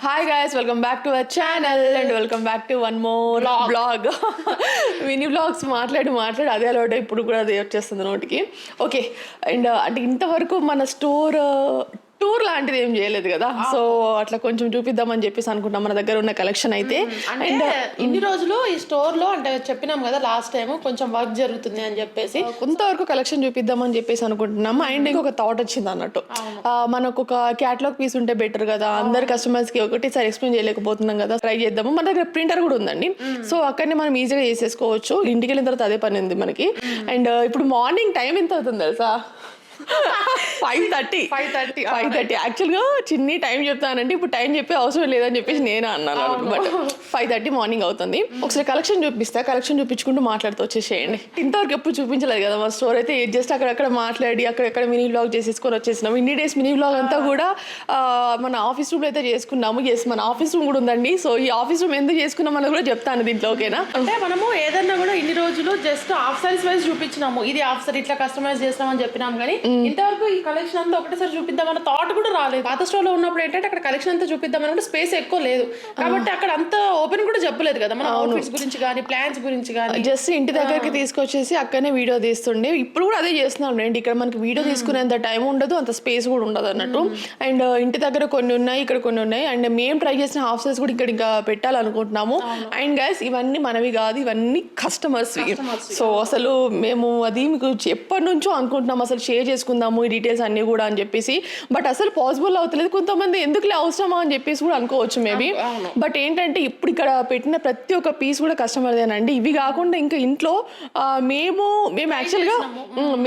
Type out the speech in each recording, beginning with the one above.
Hi guys, welcome back to our channel and welcome back to one more blog. Mini blogs మాట్లాడి అదే అలవాటు, ఇప్పుడు కూడా అదే వచ్చేస్తుంది నోటికి. ఓకే, అండ్ అంటే ఇంతవరకు మన టూర్ లాంటిది ఏం చేయలేదు కదా, సో అట్లా కొంచెం చూపిద్దామని చెప్పేసి అనుకుంటాం మన దగ్గర ఉన్న కలెక్షన్ అయితే. అండ్ ఇన్ని రోజులు ఈ స్టోర్ లో అంటే చెప్పినాం కదా లాస్ట్ టైం కొంచెం వర్క్ జరుగుతుంది అని చెప్పేసి కొంతవరకు కలెక్షన్ చూపిద్దామని చెప్పేసి అనుకుంటున్నాము. అండ్ ఇంకొక థాట్ వచ్చింది అన్నట్టు, మనకు ఒక క్యాటలాగ్ పీస్ ఉంటే బెటర్ కదా, అందరు కస్టమర్స్ కి ఒకటిసారి ఎక్స్ప్లెయిన్ చేయలేకపోతున్నాం కదా, ట్రై చేద్దాము. మన దగ్గర ప్రింటర్ కూడా ఉందండి, సో అక్కడనే మనం ఈజీగా చేసేసుకోవచ్చు. ఇంటికి వెళ్ళిన తర్వాత అదే పని ఉంది మనకి. అండ్ ఇప్పుడు మార్నింగ్ టైం ఎంత అవుతుంది తెలుసా? 5:30. యాక్చువల్గా చిన్ని టైం చెప్తానంటే ఇప్పుడు టైం చెప్పే అవసరం లేదని చెప్పేసి నేను అన్నాను, బట్ 5:30 మార్నింగ్ అవుతుంది. ఒకసారి కలెక్షన్ చూపిస్తా, కలెక్షన్ చూపించుకుంటూ మాట్లాడుతూ వచ్చేసేయండి. ఇంతవరకు ఎప్పుడు చూపించలేదు కదా మా స్టోర్ అయితే, జస్ట్ అక్కడక్కడ మాట్లాడి అక్కడెక్కడ మినీ వ్లాగ్ చేసేసుకొని వచ్చేసినాము. ఇన్ని డేస్ మినీ వ్లాగ్ అంతా కూడా మన ఆఫీస్ రూమ్లో అయితే చేసుకున్నాము. ఎస్, మన ఆఫీస్ రూమ్ కూడా ఉందండి. సో ఈ ఆఫీస్ రూమ్ ఎందుకు చేసుకున్నాం అని కూడా చెప్తాను దీంట్లో, ఓకేనా? అంటే మనము ఏదన్నా కూడా ఇన్ని రోజులు జస్ట్ హాఫ్ సారీస్ వైజ్ చూపించినాము, ఇది హాఫ్ సారీ ఇట్లా కస్టమైజ్ చేస్తామని చెప్పినాం. కానీ ఇంతవరకు ఈ కలెక్షన్ అంతా ఒకటేసారి చూపిద్దామన్న థాట్ కూడా రాలేదు. పాత స్టోర్ లో ఉన్నప్పుడు ఏంటంటే అక్కడ కలెక్షన్ అంతా చూపిద్దామని కూడా స్పేస్ ఎక్కువ లేదు కాబట్టి అక్కడ అంత ఓపెన్ కూడా చెప్పలేదు కదా మన అవుట్ఫిట్స్ గురించి కానీ ప్లాన్స్ గురించి కానీ. జస్ట్ ఇంటి దగ్గరికి తీసుకొచ్చేసి అక్కడనే వీడియో తీస్తుండే. ఇప్పుడు కూడా అదే చేస్తున్నాం అండి. ఇక్కడ మనకి వీడియో తీసుకునేంత టైం ఉండదు, అంత స్పేస్ కూడా ఉండదు అన్నట్టు. అండ్ ఇంటి దగ్గర కొన్ని ఉన్నాయి, ఇక్కడ కొన్ని ఉన్నాయి. అండ్ మేము ట్రై చేసిన హాఫ్ సైజ్ కూడా ఇక్కడ ఇంకా పెట్టాలనుకుంటున్నాము. అండ్ గైస్, ఇవన్నీ మనవి కాదు, ఇవన్నీ కస్టమర్స్. సో అసలు మేము అది మీకు ఎప్పటి నుంచో అనుకుంటున్నాం అసలు షేర్ చేసుకుందాము ఈ డీటెయిల్స్ అన్ని కూడా అని చెప్పేసి, బట్ అసలు పాసిబుల్ అవుతలేదు. కొంతమంది ఎందుకులే అవసరమా అని చెప్పేసి కూడా అనుకోవచ్చు మేబీ. బట్ ఏంటంటే ఇప్పుడు ఇక్కడ పెట్టిన ప్రతి ఒక్క పీస్ కూడా కస్టమర్దేనండి. ఇవి కాకుండా ఇంకా ఇంట్లో మేము యాక్చువల్గా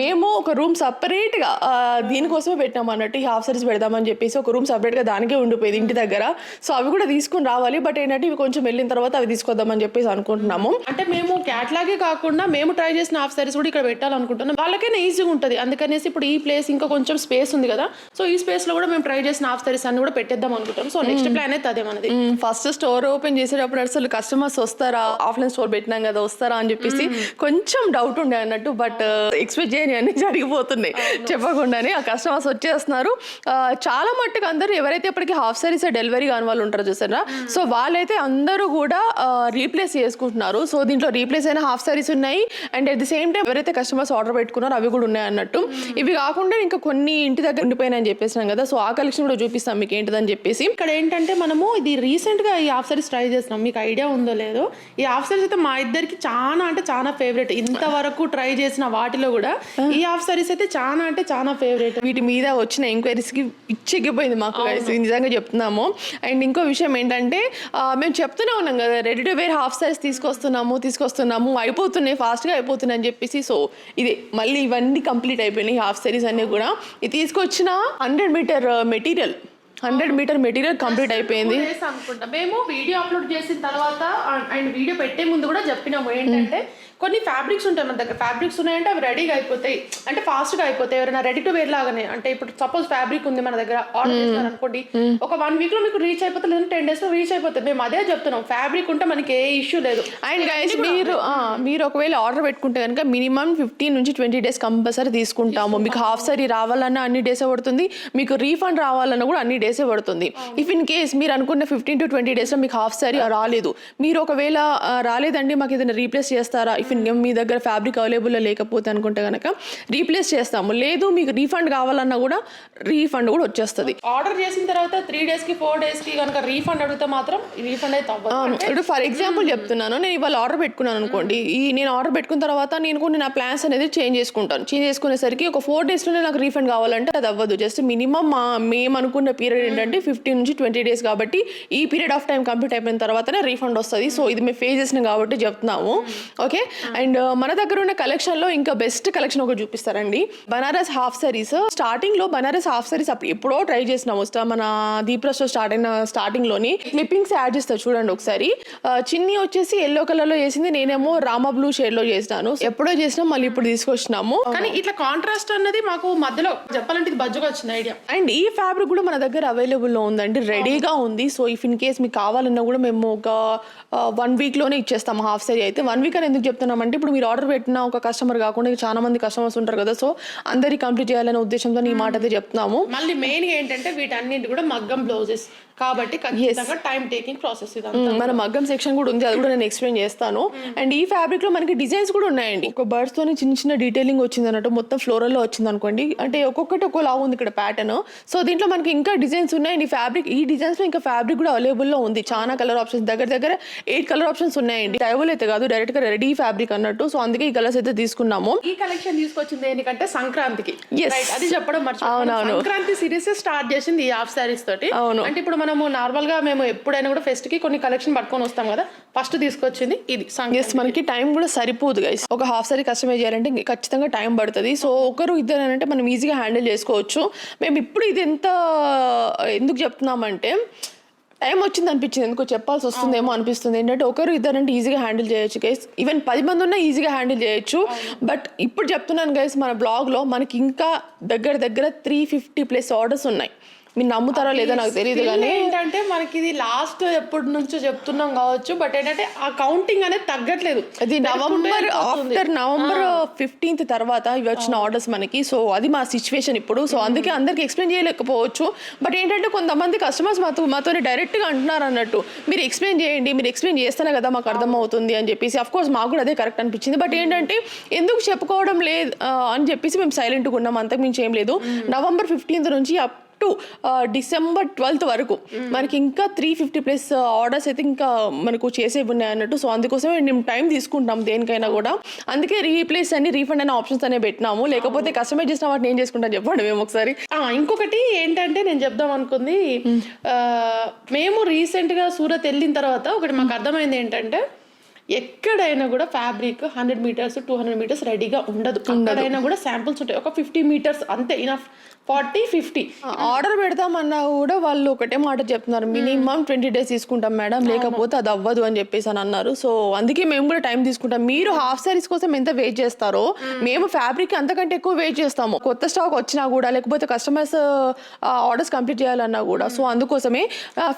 మేము ఒక రూమ్ సపరేట్గా దీనికోసమే పెట్టినాం అన్నట్టు. ఈ హాఫ్ సారీస్ పెడదామని చెప్పేసి ఒక రూమ్ సపరేట్గా దానికే ఉండిపోయింది ఇంటి దగ్గర. సో అవి కూడా తీసుకుని రావాలి, బట్ ఏంటంటే ఇవి కొంచెం వెళ్ళిన తర్వాత అవి తీసుకొద్దామని చెప్పేసి అనుకుంటున్నాము. అంటే మేము క్యాట్లాగే కాకుండా మేము ట్రై చేసిన హాఫ్ సారీస్ కూడా ఇక్కడ పెట్టాలనుకుంటున్నాం. వాళ్ళకైనా ఈజీగా ఉంటుంది, అందుకనేసి ఇప్పుడు ఈ ప్లేస్ ఇంకా కొంచెం స్పేస్ ఉంది కదా, సో ఈ స్పేస్ లో కూడా మేము ట్రై చేసిన హాఫ్ సారీస్ అన్ని కూడా పెట్టేద్దాం అనుకుంటాం. సో నెక్స్ట్ ప్లాన్ అయితే అదే మనది. ఫస్ట్ స్టోర్ ఓపెన్ చేసేటప్పుడు అసలు కస్టమర్స్ వస్తారా, ఆఫ్లైన్ స్టోర్ పెట్టినాం కదా వస్తారా అని చెప్పేసి కొంచెం డౌట్ ఉండే అన్నట్టు. బట్ ఎక్స్పెక్ట్ చేయని అన్ని జరిగిపోతున్నాయి చెప్పకుండానే. ఆ కస్టమర్స్ వచ్చేస్తున్నారు. చాలా మట్టుకు అందరూ ఎవరైతే ఇప్పటికీ హాఫ్ సారీస్ డెలివరీ కాని వాళ్ళు ఉంటారు చూసారా, సో వాళ్ళైతే అందరూ కూడా రీప్లేస్ చేసుకుంటున్నారు. సో దీంట్లో రీప్లేస్ అయిన హాఫ్ సారీస్ ఉన్నాయి. And at the same time ఎవరైతే కస్టమర్స్ ఆర్డర్ పెట్టుకున్నారో అవి కూడా ఉన్నాయి అన్నట్టు. ఇవి కాకుండా ఇంకా కొన్ని ఇంటి దగ్గర ఉండిపోయినాయని చెప్పేసినాం కదా, సో ఆ కలెక్షన్ కూడా చూపిస్తాం మీకు ఏంటిదని చెప్పేసి. ఇక్కడ ఏంటంటే మనము ఇది రీసెంట్ గా ఈ హాఫ్ సారీస్ ట్రై చేస్తున్నాం, మీకు ఐడియా ఉందో లేదో. ఈ హాఫ్ సారీస్ అయితే మా ఇద్దరికి చాలా అంటే చాలా ఫేవరెట్. ఇంతవరకు ట్రై చేసిన వాటిలో కూడా ఈ హాఫ్ సారీస్ అయితే చాలా అంటే చాలా ఫేవరెట్. వీటి మీద వచ్చిన ఎంక్వైరీస్ కి పిచ్చెక్కిపోయింది మాకు, నిజంగా చెప్తున్నాము. అండ్ ఇంకో విషయం ఏంటంటే మేము చెప్తూనే ఉన్నాం కదా, ready to wear half sarees తీసుకొస్తున్నాము అయిపోతున్నాయి, ఫాస్ట్ గా అయిపోతున్నాయి అని చెప్పేసి. సో ఇది మళ్ళీ ఇవన్నీ కంప్లీట్ అయిపోయినాయి హాఫ్ సారీస్ అన్ని కూడా. ఇది తీసుకొచ్చిన 100 మీటర్ మెటీరియల్ కంప్లీట్ అయిపోయింది అనుకుంటా. మేము వీడియో అప్లోడ్ చేసిన తర్వాత అండ్ వీడియో పెట్టే ముందు కూడా చెప్పినాము ఏంటంటే కొన్ని ఫ్యాబ్రిక్స్ ఉంటాయి మన దగ్గర. ఫ్యాబ్రిక్స్ ఉన్నాయంటే అవి రెడీగా అయిపోతాయి, అంటే ఫాస్ట్గా అయిపోతాయి. ఎవరైనా రెడీ టు వేర్ లాగానే, అంటే ఇప్పుడు సపోజ్ ఫ్యాబ్రిక్ ఉంది మన దగ్గర, ఆర్డర్ చేస్తారు అనుకోండి, ఒక 1 వీక్ లో మీకు రీచ్ అయిపోతుంది, లేదా 10 days లో రీచ్ అయిపోతుంది. మేము అదే చెప్తున్నాం, ఫ్యాబ్రిక్ ఉంటే మనకి ఏ ఇష్యూ లేదు. అండ్ గైస్, మీరు ఒకవేళ ఆర్డర్ పెట్టుకుంటే కనుక మినిమం 15 నుంచి 20 days కంపల్సరీ తీసుకుంటాము. మీకు హాఫ్ సారీ రావాలన్నా అన్ని డేసే పడుతుంది, మీకు రీఫండ్ రావాలన్నా కూడా అన్ని డేసే పడుతుంది. ఇఫ్ ఇన్ కేస్ మీరు అనుకున్న 15 to 20 days లో మీకు హాఫ్ సారీ రాలేదు, మీరు ఒకవేళ రాలేదండి మాకు ఏదైనా రీప్లేస్ చేస్తారా, మీ దగ్గర ఫ్యాబ్రిక్ అవైలబుల్లో లేకపోతే అనుకుంటే కనుక రీప్లేస్ చేస్తాము. లేదు మీకు రీఫండ్ కావాలన్నా కూడా రీఫండ్ కూడా వచ్చేస్తుంది. ఆర్డర్ చేసిన తర్వాత 3 days కి 4 days కి కనుక రీఫండ్ అడిగితే మాత్రం రీఫండ్ అయితే అవ్వదు. ఇప్పుడు ఫర్ ఎగ్జాంపుల్ చెప్తున్నాను, నేను ఇవాళ ఆర్డర్ పెట్టుకున్నాను అనుకోండి, నేను ఆర్డర్ పెట్టుకున్న తర్వాత నేను కొన్ని నా ప్లాన్స్ అనేది చేంజ్ చేసుకునేసరికి ఒక 4 days లోనే నాకు రీఫండ్ కావాలంటే అది అవ్వదు. జస్ట్ మినిమం మేము అనుకున్న పీరియడ్ ఏంటంటే 15 నుంచి 20 days కాబట్టి ఈ పీరియడ్ ఆఫ్ టైం కంప్లీట్ అయిపోయిన తర్వాతనే రీఫండ్ వస్తుంది. సో ఇది మేము ఫేస్ చేసినాం కాబట్టి చెప్తున్నాము, ఓకే. అండ్ మన దగ్గర ఉన్న కలెక్షన్ లో ఇంకా బెస్ట్ కలెక్షన్ ఒకటి చూపిస్తారండి, బనారస్ హాఫ్ సారీస్. స్టార్టింగ్ లో బనారస్ హాఫ్ సారీస్ అప్పుడు ఎప్పుడో ట్రై చేసినాము, మన దీప్రా స్టోర్ స్టార్టింగ్ లోని క్లిప్పింగ్స్ యాడ్ చేస్తారు చూడండి ఒకసారి. చిన్ని వచ్చేసి ఎల్లో కలర్ లో చేసింది, నేనేమో రామా బ్లూ షేడ్ లో చేసినాను. ఎప్పుడో చేసినాం, మళ్ళీ ఇప్పుడు తీసుకొచ్చినాము. కానీ ఇట్లా కాంట్రాస్ట్ అన్నది మాకు మధ్యలో చెప్పాలంటే ఇది బజ్జుగా వచ్చింది ఐడియా. అండ్ ఈ ఫ్యాబ్రిక్ కూడా మన దగ్గర అవైలబుల్ లో ఉందండి, రెడీగా ఉంది. సో ఇఫ్ ఇన్ కేస్ మీకు కావాలన్నా కూడా మేము ఒక 1 week లోనే ఇచ్చేస్తాము హాఫ్ సారీ అయితే. 1 week అని ఎందుకు చెప్తున్నామంటే ఇప్పుడు మీరు ఆర్డర్ పెట్టిన ఒక కస్టమర్ కాకుండా చాలా మంది కస్టమర్స్ ఉంటారు కదా, సో అందరికి కంప్లీట్ చేయాలనే ఉద్దేశంతో ఈ మాట అయితే చెప్తున్నాము. మళ్ళీ మెయిన్ ఏంటంటే వీటన్నిటి కూడా మగ్గం బ్లౌజెస్ కాబట్టి ఖచ్చితంగా టైం టేకింగ్ ప్రాసెస్ ఇదంతా. మన మగ్గం సెక్షన్ కూడా ఉంది, అది కూడా నేను ఎక్స్ప్లెయిన్ చేస్తాను. అండ్ ఈ ఫ్యాబ్రిక్ లో మనకి డిజైన్స్ కూడా ఉన్నాయండి. ఒక బర్డ్స్ తోని చిన్న చిన్న డీటెయిలింగ్ వచ్చింది అన్నట్టు, మొత్తం ఫ్లోరల్ లో వచ్చింది అనుకోండి. అంటే ఒక్కొక్కటి ఒక్కోలా ఉంది ఇక్కడ ప్యాటర్న్. సో దీంట్లో మనకి ఇంకా డిజైన్స్ ఉన్నాయి. అండ్ ఈ ఫ్యాబ్రిక్, ఈ డిజైన్స్ లో ఇంకా ఫ్యాబ్రిక్ కూడా అవైలబుల్ లో ఉంది. చాలా కలర్ ఆప్షన్స్, దగ్గర 8 కలర్ ఆప్షన్స్ ఉన్నాయండి. డైవల్ అయితే కాదు, డైరెక్ట్ గా రెడీ ఫ్యాబ్రిక్ అన్నట్టు. సో అందుకే ఈ కలర్స్ అయితే తీసుకున్నాము. ఈ కలెక్షన్ తీసుకొచ్చింది ఎందుకంటే సంక్రాంతికి, అది చెప్పడం మర్చిపోయాను. సంక్రాంతి సిరీస్ స్టార్ట్ చేసింది ఈ హాఫ్ సారీస్ తోటి. అంటే ఇప్పుడు మనము నార్మల్ గా మేము ఎప్పుడైనా కూడా ఫెస్ట్ కి కొన్ని కలెక్షన్ పట్టుకొని వస్తాం కదా, ఫస్ట్ తీసుకొచ్చింది ఇది. మనకి టైం కూడా సరిపోదు గైస్. ఒక హాఫ్ సారీ కస్టమైజ్ చేయాలంటే ఖచ్చితంగా టైం పడుతుంది. సో ఒకరు ఇద్దరు అంటే మనం ఈజీగా హ్యాండిల్ చేసుకోవచ్చు. మేము ఇప్పుడు ఇది ఎందుకు చెప్తున్నామంటే టైం వచ్చింది అనిపించింది, ఎందుకో చెప్పాల్సి వస్తుందేమో అనిపిస్తుంది. ఏంటంటే ఒకరు ఇద్దరంటే ఈజీగా హ్యాండిల్ చేయొచ్చు గైస్. ఈవెన్ 10 మంది ఉన్నా ఈజీగా హ్యాండిల్ చేయొచ్చు. బట్ ఇప్పుడు చెప్తున్నాను గైస్, మన బ్లాగ్లో మనకి ఇంకా దగ్గర 350+ ఆర్డర్స్ ఉన్నాయి. మీరు నమ్ముతారో లేదో నాకు తెలియదు, కానీ ఏంటంటే మనకి ఇది లాస్ట్ ఎప్పటి నుంచో చెప్తున్నాం కావచ్చు, బట్ ఏంటంటే ఆ కౌంటింగ్ అనేది తగ్గట్లేదు. అది ఆఫ్టర్ నవంబర్ 15th తర్వాత ఇవి వచ్చిన ఆర్డర్స్ మనకి. సో అది మా సిచ్యువేషన్ ఇప్పుడు. సో అందుకే అందరికి ఎక్స్ప్లెయిన్ చేయలేకపోవచ్చు. బట్ ఏంటంటే కొంతమంది కస్టమర్స్ మాతో డైరెక్ట్గా అంటున్నారు అన్నట్టు, మీరు ఎక్స్ప్లెయిన్ చేయండి, మీరు ఎక్స్ప్లెయిన్ చేస్తేనే కదా మాకు అర్థం అవుతుంది అని చెప్పేసి. అఫ్ కోర్స్ మాకు కూడా అదే కరెక్ట్ అనిపించింది. బట్ ఏంటంటే ఎందుకు చెప్పుకోవడం లేదు అని చెప్పేసి మేము సైలెంట్గా ఉన్నాం, అంతకు మించి ఏం లేదు. నవంబర్ 15th నుంచి టు డిసెంబర్ 12th వరకు మనకి ఇంకా 350+ ఆర్డర్స్ అయితే ఇంకా మనకు చేసేవి ఉన్నాయి అన్నట్టు. సో అందుకోసమే మేము టైం తీసుకుంటాం దేనికైనా కూడా. అందుకే రీప్లేస్ అని, రీఫండ్ అనే ఆప్షన్స్ అనే పెట్టినాము. లేకపోతే కస్టమైజ్ చేసిన వాటిని ఏం చేసుకుంటాం చెప్పండి మేము ఒకసారి. ఇంకొకటి ఏంటంటే నేను చెప్దాం అనుకుంది, మేము రీసెంట్గా సూరత్ వెళ్ళిన తర్వాత ఒకటి మాకు అర్థమైంది ఏంటంటే, ఎక్కడైనా కూడా ఫ్యాబ్రిక్ 100 meters 200 meters రెడీగా ఉండదు. ఎక్కడైనా కూడా శాంపుల్స్ ఉంటాయి, ఒక 50 meters అంతే, ఇనఫ్. 40-50 ఆర్డర్ పెడతామన్నా కూడా వాళ్ళు ఒకటే మాట చెప్తున్నారు, మినిమం 20 days తీసుకుంటాం మేడం, లేకపోతే అది అవ్వదు అని చెప్పేసి అని అన్నారు. సో అందుకే మేము కూడా టైం తీసుకుంటాం. మీరు హాఫ్ సారీస్ కోసం ఎంత వెయిట్ చేస్తారో మేము ఫ్యాబ్రిక్ అంతకంటే ఎక్కువ వెయిట్ చేస్తాము. కొత్త స్టాక్ వచ్చినా కూడా, లేకపోతే కస్టమర్స్ ఆర్డర్స్ కంప్లీట్ చేయాలన్నా కూడా. సో అందుకోసమే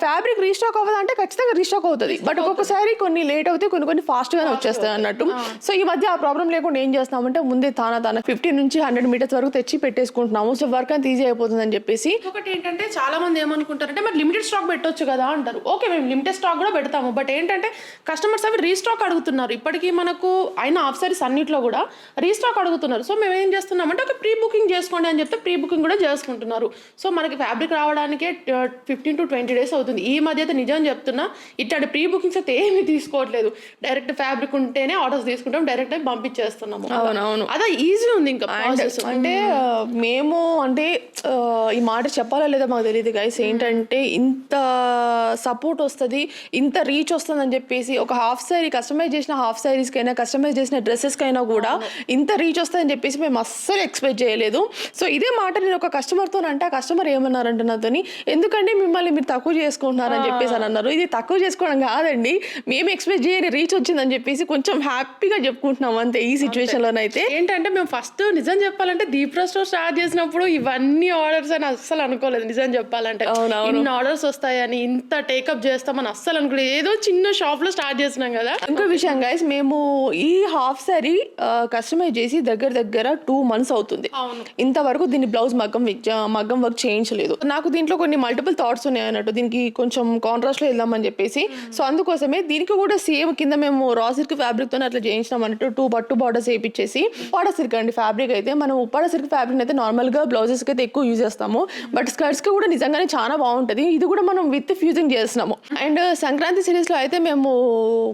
ఫ్యాబ్రిక్ రీస్టాక్ అవ్వదంటే ఖచ్చితంగా రీస్టాక్ అవుతుంది. బట్ ఒక్కొక్కసారి కొన్ని లేట్ అవుతాయి, కొన్ని ఫాస్ట్ గానే వచ్చేస్తాయి అన్నట్టు. సో ఈ మధ్య ఆ ప్రాబ్లం లేకుండా ఏం చేస్తామంటే, ముందే తాన 50 నుంచి 100 meters వరకు తెచ్చి పెట్టేసుకుంటున్నాము. సో వర్క్ ఈజీ అయిపోతుంది అని చెప్పేసి. ఒకటి ఏంటంటే చాలా మంది ఏమనుకుంటారంటే, మరి లిమిటెడ్ స్టాక్ పెట్టొచ్చు కదా అంటారు. ఓకే, మేము లిమిటెడ్ స్టాక్ కూడా పెడతాము. బట్ ఏంటంటే కస్టమర్స్ అవి రీస్టాక్ అడుగుతున్నారు. ఇప్పటికీ మనకు అయిన హాఫ్ సారీస్ అన్నిట్లో కూడా రీస్టాక్ అడుగుతున్నారు. సో మేము ఏం చేస్తున్నామంటే, ఒక ప్రీ బుకింగ్ చేసుకోండి అని చెప్తే ప్రీ బుకింగ్ కూడా చేసుకుంటున్నారు. సో మనకి ఫ్యాబ్రిక్ రావడానికే 15 to 20 days అవుతుంది. ఈ మధ్య అయితే నిజం చెప్తున్నా, ఇట్లాంటి ప్రీ బుకింగ్స్ అయితే ఏమీ తీసుకోవట్లేదు. డైరెక్ట్ ఫ్యాబ్రిక్ ఉంటేనే ఆర్డర్స్ తీసుకుంటాం, డైరెక్ట్ పంపించేస్తున్నాము. అవునవును, అదే ఈజీ ఉంది. ఇంకా అంటే మేము అంటే ఈ మాట చెప్పాలా లేదా మాకు తెలియదు గైస్. ఏంటంటే ఇంత సపోర్ట్ వస్తుంది, ఇంత రీచ్ వస్తుంది అని చెప్పేసి, ఒక హాఫ్ సారీ కస్టమైజ్ చేసిన హాఫ్ సారీస్కైనా, కస్టమైజ్ చేసిన డ్రెస్సెస్కైనా కూడా ఇంత రీచ్ వస్తుందని చెప్పేసి మేము అస్సలు ఎక్స్పెక్ట్ చేయలేదు. సో ఇదే మాట నేను ఒక కస్టమర్తో అంటే, ఆ కస్టమర్ ఏమన్నారంటే నాతోని, ఎందుకంటే మిమ్మల్ని మీరు తక్కువ చేసుకుంటున్నారని చెప్పేసి అని అన్నారు. ఇది తక్కువ చేసుకోవడం కాదండి, మేము ఎక్స్పెక్ట్ చేయని రీచ్ వచ్చిందని చెప్పేసి కొంచెం హ్యాపీగా చెప్పుకుంటున్నాం అంతే. ఈ సిచ్యువేషన్లోనైతే ఏంటంటే, మేము ఫస్ట్ నిజం చెప్పాలంటే దీప్రా స్టోర్ స్టార్ట్ చేసినప్పుడు ఇవన్నీ ఆర్డర్స్ అని అస్సలు అనుకోలేదు. నిజం చెప్పాలంటే ఇన్ని ఆర్డర్స్ వస్తాయని, ఇంత టేకప్ చేస్తామని అస్సలు అనుకోలేదు. ఏదో చిన్న షాప్ లో స్టార్ట్ చేసినాం కదా. ఇంకో విషయం గైస్, మేము ఈ హాఫ్ సారీ కస్టమైజ్ చేసి దగ్గర 2 months అవుతుంది. ఇంతవరకు దీన్ని బ్లౌజ్ మగ్గం వర్క్ చేయించలేదు. నాకు దీంట్లో కొన్ని మల్టిపుల్ థాట్స్ ఉన్నాయి అన్నట్టు, దీనికి కొంచెం కాంట్రాస్ట్ లో వెళ్దామని చెప్పేసి. సో అందుకోసమే దీనికి కూడా సేమ్ కింద మేము రా సిల్క్ ఫ్యాబ్రిక్ తోనే అట్లా చేయించినాం అన్నట్టు. 2 పట్టు బార్డర్స్ వేయించేసి, ఉప్పాడ సిల్క్ అండి ఫ్యాబ్రిక్ అయితే. మనం ఉప్పాడ సిల్క్ ఫ్యాబ్రిక్ అయితే నార్మల్ గా బ్లౌజెస్ అయితే ఎక్కువ యూజ్ చేస్తాము, బట్ స్కర్ట్స్ కి కూడా నిజంగానే చాలా బాగుంటది. ఇది కూడా మనం విత్ ఫ్యూజింగ్ చేస్తున్నాము. అండ్ సంక్రాంతి సిరీస్ లో అయితే మేము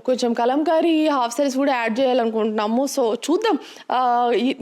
కొంచెం కలంకారీ హాఫ్ సారీస్ కూడా యాడ్ చేయాలనుకుంటున్నాము. సో చూద్దాం.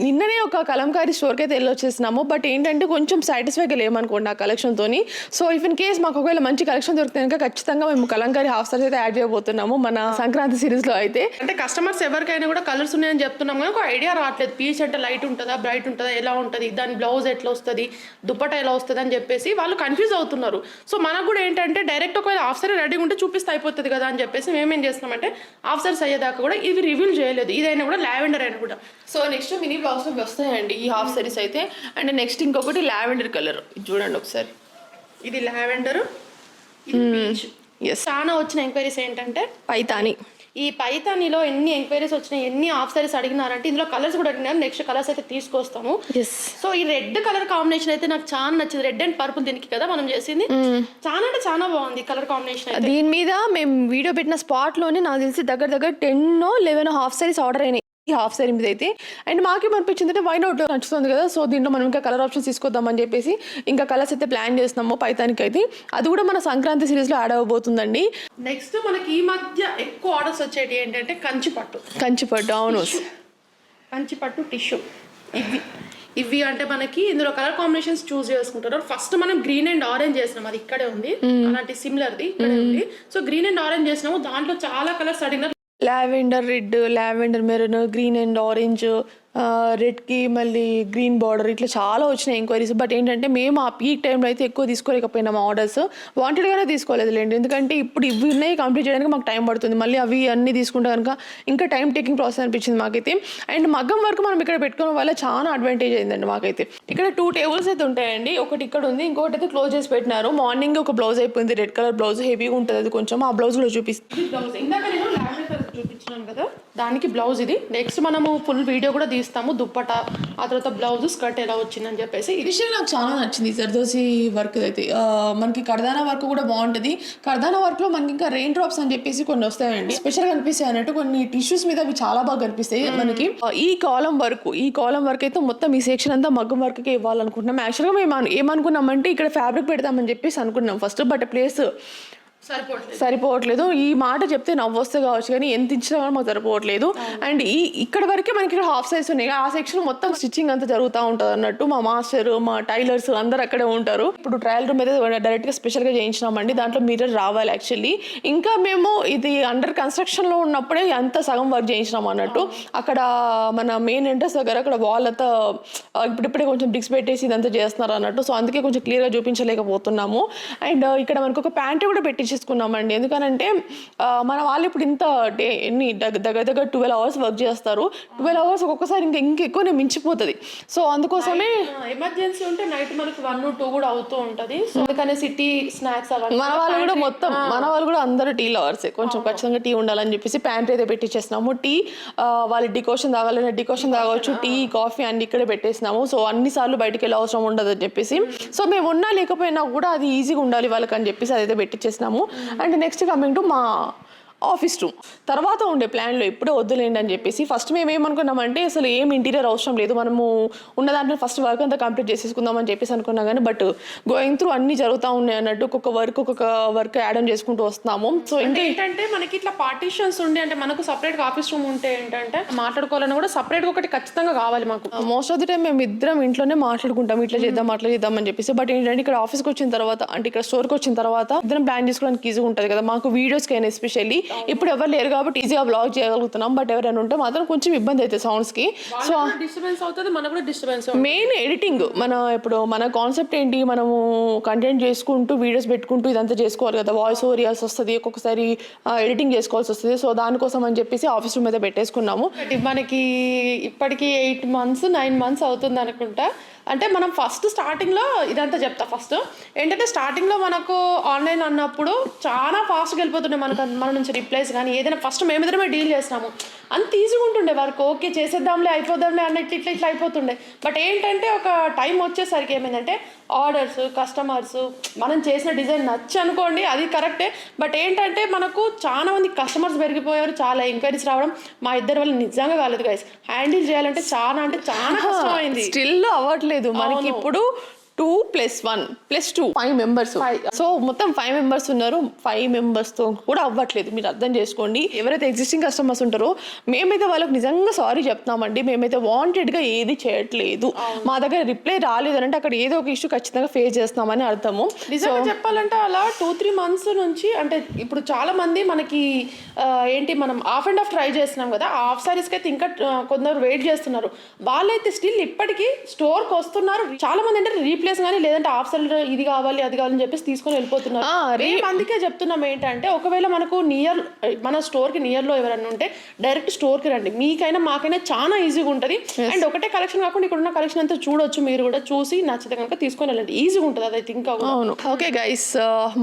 నిన్ననే ఒక కలంకారీ స్టోర్కి అయితే వెళ్ళొచ్చేసినాము. బట్ ఏంటంటే కొంచెం సాటిస్ఫైగా లేమనుకోండి ఆ కలెక్షన్ తోని. సో ఇఫ్ ఇన్ కేస్ మాకు ఒకవేళ మంచి కలెక్షన్ దొరికితే కనుక ఖచ్చితంగా మేము కలంకారీ హాఫ్ సారీస్ అయితే యాడ్ చేయబోతున్నాము మన సంక్రాంతి సిరీస్ లో అయితే. అంటే కస్టమర్స్ ఎవరికైనా కూడా కలర్స్ ఉన్నాయని చెప్తున్నాం కానీ ఒక ఐడియా రావట్లేదు. పీచ్ అంటే లైట్ ఉంటుందా, బ్రైట్ ఉంటుందా, ఎలా ఉంటుంది, దాని బ్లౌజ్ ఎట్లా వస్తుంది, దుప్పటా ఎలా వస్తుంది అని చెప్పేసి వాళ్ళు కన్ఫ్యూజ్ అవుతున్నారు. సో మనకు కూడా ఏంటంటే డైరెక్ట్ ఒకవేళ హాఫ్ సారీ రెడీ ఉంటే చూపిస్తే అయిపోతుంది కదా అని చెప్పేసి మేమేం చేస్తున్నామంటే, హాఫ్ సారీస్ అయ్యేదాకా కూడా ఇవి రివీల్ చేయలేదు. ఇదైనా కూడా లావెండర్ అయినా కూడా. సో నెక్స్ట్ మినీ బ్లౌజ్ వస్తాయండి ఈ హాఫ్ సారీస్ అయితే. అండ్ నెక్స్ట్ ఇంకొకటి లావెండర్ కలర్ చూడండి ఒకసారి. ఇది లావెండర్, చాలా వచ్చిన ఎంక్వైరీస్ ఏంటంటే పైతాని. ఈ పైతానీలో ఎన్ని ఎంక్వైరీస్ వచ్చినాయి, ఎన్ని హాఫ్ సారీస్ అడిగినారంటే ఇందులో కలర్స్ కూడా అడిగినారు. నెక్స్ట్ కలర్స్ అయితే తీసుకొస్తాము. సో ఈ రెడ్ కలర్ కాంబినేషన్ అయితే నాకు చాలా నచ్చింది. రెడ్ అండ్ పర్పుల్ దీనికి కదా మనం చేసింది. చాలా అంటే చాలా బాగుంది కలర్ కాంబినేషన్ అయితే. దీని మీద మేము వీడియో పెట్టిన స్పాట్ లోనే నాకు తెలిసి దగ్గర 10-11 హాఫ్ సారీస్ ఆర్డర్ అయినాయి ఈ హాఫ్ సారీ మీద అయితే. అండ్ మాకేమనిపించింది అంటే వై నాట్ నచ్చుతుంది కదా, సో దీంట్లో మనం ఇంకా కలర్ ఆప్షన్స్ తీసుకొద్దామని చెప్పేసి ఇంకా కలర్స్ అయితే ప్లాన్ చేస్తున్నాము పైతానికి అయితే. అది కూడా మన సంక్రాంతి సిరీస్లో యాడ్ అవ్వబోతుందండి. నెక్స్ట్ మనకి ఈ మధ్య ఎక్కువ ఆర్డర్స్ వచ్చేటి ఏంటంటే కంచిపట్టు. అవును, కంచిపట్టు టిష్యూ. ఇవి అంటే మనకి ఇందులో కలర్ కాంబినేషన్స్ చూస్ చేసుకుంటారు. ఫస్ట్ మనం గ్రీన్ అండ్ ఆరెంజ్ చేసినాం, అది ఇక్కడే ఉంది, అలాంటి సిమిలర్ది ఇక్కడే ఉంది. సో గ్రీన్ అండ్ ఆరెంజ్ చేసినాము, దాంట్లో చాలా కలర్స్ అడిగినారు. Lavender red, lavender maroon, green and orange, రెడ్కి మళ్ళీ గ్రీన్ బార్డర్, ఇట్లా చాలా వచ్చినాయి ఎంక్వైరీస్. బట్ ఏంటంటే మేము ఆ పీక్ టైంలో అయితే ఎక్కువ తీసుకోలేకపోయినాము ఆర్డర్స్. వాంటెడ్గానే తీసుకోలేదులేండి, ఎందుకంటే ఇప్పుడు ఇవి ఉన్నాయి కంప్లీట్ చేయడానికి మాకు టైం పడుతుంది. మళ్ళీ అవి అన్నీ తీసుకుంటే కనుక ఇంకా టైం టేకింగ్ ప్రాసెస్ అనిపించింది మాకైతే. అండ్ మగ్గం వరకు మనం ఇక్కడ పెట్టుకోవడం వల్ల చాలా అడ్వాంటేజ్ అయిందండి మాకైతే. ఇక్కడ 2 టేబుల్స్ అయితే ఉంటాయండి, ఒకటి ఇక్కడ ఉంది, ఇంకొకటి అయితే క్లోజ్ చేసి పెట్టినారు. మార్నింగ్ ఒక బ్లౌజ్ అయిపోయింది, రెడ్ కలర్ బ్లౌజ్, హెవీగా ఉంటుంది అది కొంచెం. ఆ బ్లౌజ్ కూడా చూపిస్తుంది. బ్లౌజ్ ఇందాక నేను లావెండర్ కలర్ చూపించినాను కదా, దానికి బ్లౌజ్ ఇది. నెక్స్ట్ మనము ఫుల్ వీడియో కూడా తీస్తాము, దుప్పట, ఆ తర్వాత బ్లౌజ్, స్కర్ట్ ఎలా వచ్చిందని చెప్పేసి. ఈ విషయం నాకు చాలా నచ్చింది జర్దోసి వర్క్ అయితే. మనకి కర్దానా వర్క్ కూడా బాగుంటుంది. కర్దానా వర్క్లో మనకి ఇంకా రెయిన్ డ్రాప్స్ అని చెప్పేసి కొన్ని వస్తాయండి, స్పెషల్గా కనిపిస్తాయి అన్నట్టు. కొన్ని టిష్యూస్ మీద అవి చాలా బాగా కనిపిస్తాయి మనకి. ఈ కాలం వర్క్ అయితే మొత్తం ఈ సెక్షన్ అంతా మగ్గం వర్క్కి ఇవ్వాలనుకుంటున్నాం. యాక్చువల్గా మేము ఏమనుకున్నామంటే ఇక్కడ ఫ్యాబ్రిక్ పెడతామని చెప్పేసి అనుకున్నాం ఫస్ట్, బట్ ప్లేస్ సరిపోవట్లేదు. ఈ మాట చెప్తే నవ్వొస్తే కావచ్చు కానీ ఎంత ఇచ్చినా కూడా మాకు సరిపోవట్లేదు. అండ్ ఇక్కడ వరకే మనకి ఇక్కడ హాఫ్ సైజ్ ఉన్నాయి, ఆ సెక్షన్ మొత్తం స్టిచ్చింగ్ అంతా జరుగుతూ ఉంటుంది అన్నట్టు. మా మాస్టర్, మా టైలర్స్ అందరు అక్కడే ఉంటారు. ఇప్పుడు ట్రయల్ రూమ్ అయితే డైరెక్ట్గా స్పెషల్గా చేయించినామండి, దాంట్లో మిర్రర్ రావాలి యాక్చువల్లీ. ఇంకా మేము ఇది అండర్ కన్స్ట్రక్షన్లో ఉన్నప్పుడే అంత సగం వర్క్ చేయించినాం అన్నట్టు. అక్కడ మన మెయిన్ ఎంట్రన్స్ దగ్గర అక్కడ వాల్ అంతా ఇప్పుడిప్పుడే కొంచెం బ్రిక్స్ పెట్టేసి ఇదంతా చేస్తున్నారు అన్నట్టు. సో అందుకే కొంచెం క్లియర్గా చూపించలేకపోతున్నాము. అండ్ ఇక్కడ మనకు ఒక ప్యాంట్ కూడా పెట్టించేసుకున్నామండి, ఎందుకనంటే మన వాళ్ళు ఇప్పుడు ఇంత ఎన్ని దగ్గర 12 అవర్స్ వర్క్ చేస్తారు. 12 అవర్స్ ఒక్కొక్కసారి ఇంకా ఎక్కువనే మించిపోతుంది. సో అందుకోసమే ఎమర్జెన్సీ ఉంటే నైట్ మనకి 1-2 కూడా అవుతూ ఉంటుంది. సో అందుకనే సిటీ స్నాక్స్ మన వాళ్ళు కూడా అందరూ టీ లవర్సే, కొంచెం ఖచ్చితంగా టీ ఉండాలని చెప్పేసి ప్యాంట్ అయితే పెట్టించేసినాము. టీ వాళ్ళు డికోషన్ తాగాలని డికోషన్ తాగవచ్చు, టీ కాఫీ అన్ని ఇక్కడే పెట్టేసినాము. సో అన్నిసార్లు బయటికి వెళ్ళే అవసరం ఉండదు అని చెప్పేసి. సో మేము ఉన్నా లేకపోయినా కూడా అది ఈజీగా ఉండాలి వాళ్ళకి అని చెప్పేసి అదైతే పెట్టించేసినాము. అండ్ నెక్స్ట్ కమింగ్ టు మా ఆఫీస్ రూమ్. తర్వాత ఉండే ప్లాన్లో ఇప్పుడే వద్దులేండి అని చెప్పేసి ఫస్ట్ మేము ఏమనుకున్నామంటే అసలు ఏం ఇంటీరియర్ అవసరం లేదు, మనము ఉన్న దాంట్లో ఫస్ట్ వర్క్ అంతా కంప్లీట్ చేసేసుకుందాం అని చెప్పేసి అనుకున్నాం. కానీ బట్ గోయింగ్ త్రూ అన్ని జరుగుతూ ఉన్నాయి అన్నట్టు, ఒక్కొక్క వర్క్ యాడ్ ఆన్ చేసుకుంటూ వస్తున్నాము. సో ఇంకా ఏంటంటే మనకి ఇట్లా పార్టీషన్స్ ఉండి అంటే మనకు సపరేట్గా ఆఫీస్ రూమ్ ఉంటే ఏంటంటే మాట్లాడుకోవాలని కూడా సపరేట్గా ఒకటి ఖచ్చితంగా కావాలి మాకు. మోస్ట్ ఆఫ్ ది టైం మేము ఇద్దరం ఇంట్లోనే మాట్లాడుకుంటాం, ఇట్లా చేద్దాం అట్లా చేద్దాం అని చెప్పేసి. బట్ ఏంటంటే ఇక్కడ ఆఫీస్కి వచ్చిన తర్వాత అంటే ఇక్కడ స్టోర్కి వచ్చిన తర్వాత ఇద్దరం ప్లాన్ చేసుకోవడానికి ఈజీగా ఉంటుంది కదా మాకు, వీడియోస్కి అయినా ఎస్పెషల్లీ. ఇప్పుడు ఎవరు లేరు కాబట్టి ఈజీగా బ్లాగ్ చేయగలుగుతున్నాం. బట్ ఎవరైనా ఉంటే మాత్రం కొంచెం ఇబ్బంది అవుతుంది సౌండ్స్కి. సో డిస్టర్బెన్స్ అవుతుంది, మనకు కూడా డిస్టర్బెన్స్. మెయిన్ ఎడిటింగ్, మన కాన్సెప్ట్ ఏంటి, మనము కంటెంట్ చేసుకుంటూ వీడియోస్ పెట్టుకుంటూ ఇదంతా చేసుకోవాలి కదా, వాయిస్ ఓవర్ ఇవ్వాల్సి వస్తుంది, ఒక్కొక్కసారి ఎడిటింగ్ చేసుకోవాల్సి వస్తుంది. సో దానికోసం అని చెప్పేసి ఆఫీస్ రూమ్ అయితే పెట్టేసుకున్నాము. మనకి ఇప్పటికి 8 months 9 months అవుతుంది అనుకుంటా. అంటే మనం ఫస్ట్ స్టార్టింగ్లో ఇదంతా చెప్తా. ఫస్ట్ ఏంటంటే స్టార్టింగ్లో మనకు ఆన్లైన్ అన్నప్పుడు చాలా ఫాస్ట్గా వెళ్ళిపోతుండే మన నుంచి రిప్లైస్ కానీ ఏదైనా. ఫస్ట్ మేమిద్దరమే డీల్ చేసినాము, అంత ఈజీగా ఉంటుండే వర్క్, ఓకే చేసేద్దాంలే అయిపోదాంలే అన్నట్టు ఇట్లా అయిపోతుండే. బట్ ఏంటంటే ఒక టైం వచ్చేసరికి ఏమైందంటే ఆర్డర్స్, కస్టమర్స్, మనం చేసిన డిజైన్ నచ్చి అనుకోండి అది కరెక్టే. బట్ ఏంటంటే మనకు చాలా మంది కస్టమర్స్ పెరిగిపోయారు, చాలా ఎంక్వైరీస్ రావడం మా ఇద్దరి వల్ల నిజంగా కాలేదు గైస్. హ్యాండిల్ చేయాలంటే చాలా కష్టమైంది. స్టిల్ అవ్వట్లేదు మనకి. ఇప్పుడు 2+1+2 5 మెంబర్స్. సో మొత్తం 5 మెంబర్స్ ఉన్నారు. 5 మెంబర్స్తో కూడా అవ్వట్లేదు, మీరు అర్థం చేసుకోండి. ఎవరైతే ఎగ్జిస్టింగ్ కస్టమర్స్ ఉంటారో మేమైతే వాళ్ళకి నిజంగా సారీ చెప్తున్నామండి. మేమైతే వాంటెడ్గా ఏది చేయట్లేదు, మా దగ్గర రిప్లై రాలేదంటే అక్కడ ఏదో ఒక ఇష్యూ ఖచ్చితంగా ఫేస్ చేస్తున్నామని అర్థము. నిజంగా చెప్పాలంటే అలా 2-3 months నుంచి అంటే ఇప్పుడు చాలా మంది మనకి ఏంటి మనం ఆఫ్ అండ్ ఆఫ్ ట్రై చేస్తున్నాం కదా, ఆ ఆఫ్ సారీస్కి అయితే ఇంకా కొందరు వెయిట్ చేస్తున్నారు. వాళ్ళైతే స్టిల్ ఇప్పటికీ స్టోర్కి వస్తున్నారు. చాలా మంది అంటే స్లీవ్లెస్ కానీ లేదంటే హాఫ్ షోల్డర్ ఇది కావాలి అది కావాలని చెప్పేసి తీసుకొని వెళ్ళిపోతున్నారు. మేము అందుకే చెప్తున్నాం ఏంటంటే ఒకవేళ మనకు మన స్టోర్కి నియర్లో ఎవరైనా ఉంటే డైరెక్ట్ స్టోర్కి రండి, మీకైనా మాకైనా చాలా ఈజీగా ఉంటుంది. అండ్ ఒకటే కలెక్షన్ కాకుండా ఇక్కడ ఉన్న కలెక్షన్ అంతా చూడొచ్చు, మీరు కూడా చూసి నచ్చితే కనుక తీసుకొని వెళ్ళండి, ఈజీగా ఉంటుంది అది ఇంకా. అవును. ఓకే గైస్,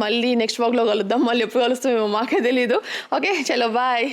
మళ్ళీ నెక్స్ట్ వ్లాగ్లో కలుద్దాం. మళ్ళీ ఎప్పుడు కలుస్తామేమో మాకే తెలీదు. ఓకే చలో బాయ్.